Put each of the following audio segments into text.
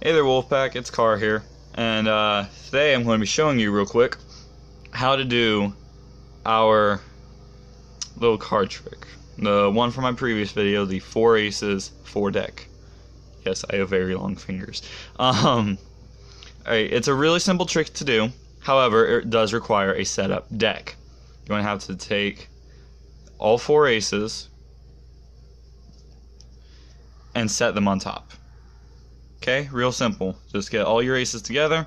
Hey there, Wolfpack, it's Karr here, and today I'm going to be showing you real quick how to do our little card trick. The one from my previous video, the 4 aces, 4 deck. Yes, I have very long fingers. Alright, it's a really simple trick to do, however, it does require a setup deck. You're going to have to take all 4 aces and set them on top. Okay, real simple. Just get all your aces together,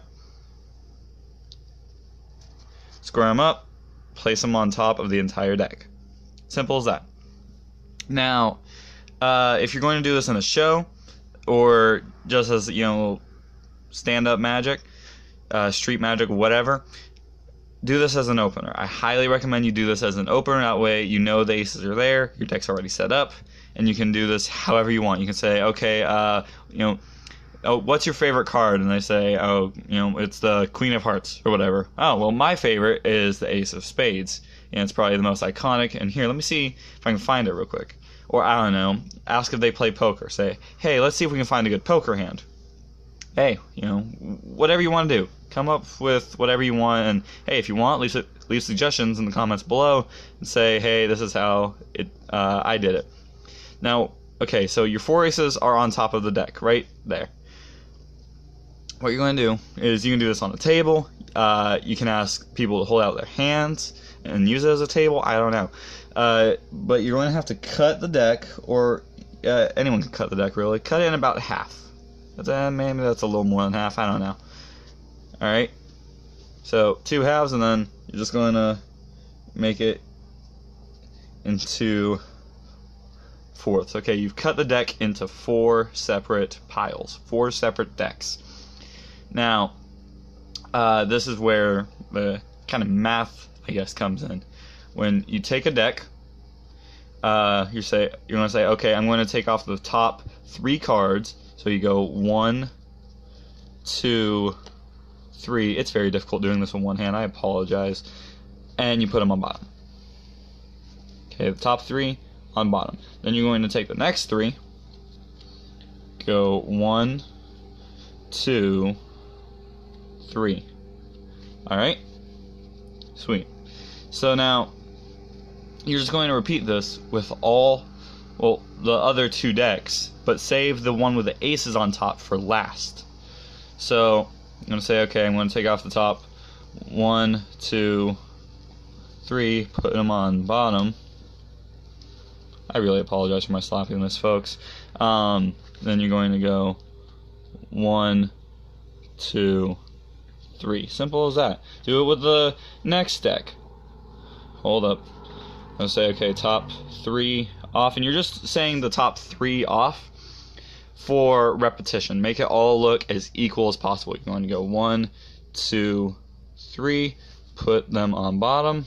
square them up, place them on top of the entire deck. Simple as that. Now, if you're going to do this in a show, or just as, stand-up magic, street magic, whatever, do this as an opener. I highly recommend you do this as an opener. That way you know the aces are there, your deck's already set up, and you can do this however you want. You can say, okay, oh, what's your favorite card? And they say, oh, it's the Queen of Hearts or whatever. Oh, well, my favorite is the Ace of Spades, and it's probably the most iconic. And here, let me see if I can find it real quick. Or, I don't know, ask if they play poker. Say, hey, let's see if we can find a good poker hand. Hey, whatever you want to do. Come up with whatever you want, and hey, if you want, leave suggestions in the comments below, and say, hey, this is how I did it. Now, okay, so your 4 aces are on top of the deck, right there. What you're going to do is you can do this on a table. You can ask people to hold out their hands and use it as a table. I don't know. But you're going to have to cut the deck, or anyone can cut the deck, really. Cut it in about half. Maybe that's a little more than half. I don't know. Alright. So 2 halves, and then you're just going to make it into fourths. Okay, you've cut the deck into 4 separate piles. 4 separate decks. Now, this is where the kind of math, I guess, comes in. When you take a deck, you're going to say, okay, I'm going to take off the top 3 cards. So you go 1, 2, 3. It's very difficult doing this with one hand. I apologize. And you put them on bottom. Okay, the top 3 on bottom. Then you're going to take the next 3. Go 1, 2, 3. Alright? Sweet. So now, you're just going to repeat this with the other 2 decks, but save the one with the aces on top for last. So, I'm going to say, okay, I'm going to take off the top 1, 2, 3, put them on bottom. I really apologize for my sloppiness, folks. Then you're going to go 1, 2, 3. Simple as that. Do it with the next deck. Hold up. I'm going to say, okay, top 3 off. And you're just saying the top 3 off for repetition. Make it all look as equal as possible. You're going to go 1, 2, 3. Put them on bottom.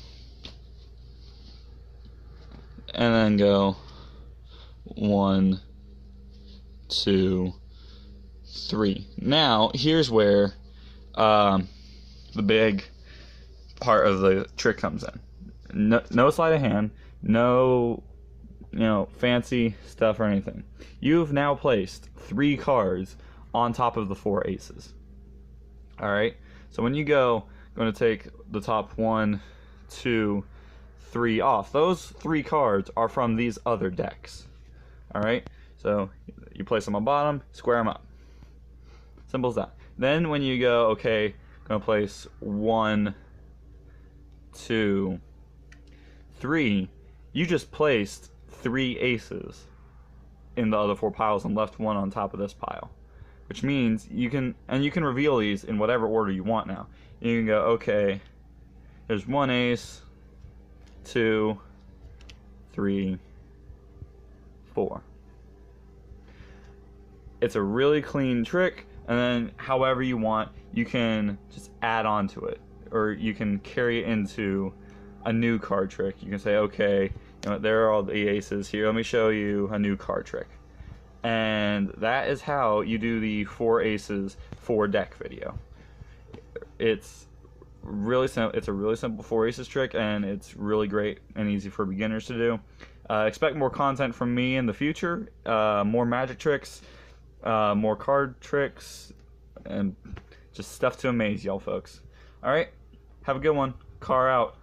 And then go 1, 2, 3. Now, here's where the big part of the trick comes in. No sleight of hand, no fancy stuff or anything. You've now placed 3 cards on top of the 4 aces. Alright, so when you going to take the top 1, 2, 3 off. Those 3 cards are from these other decks. Alright, so you place them on bottom, square them up. Simple as that. Then when you go, okay, going to place 1, 2, 3, you just placed 3 aces in the other 4 piles and left 1 on top of this pile. Which means you can reveal these in whatever order you want now. You can go, okay, there's 1 ace, 2, 3, 4. It's a really clean trick, and then however you want, you can just add on to it, or you can carry it into a new card trick. You can say, okay, there are all the aces here. Let me show you a new card trick. And that is how you do the 4 aces 4 deck video. It's really simple. It's a really simple 4 aces trick, and it's really great and easy for beginners to do. Expect more content from me in the future, more magic tricks, more card tricks, and just stuff to amaze y'all folks. Alright, have a good one. Karr out.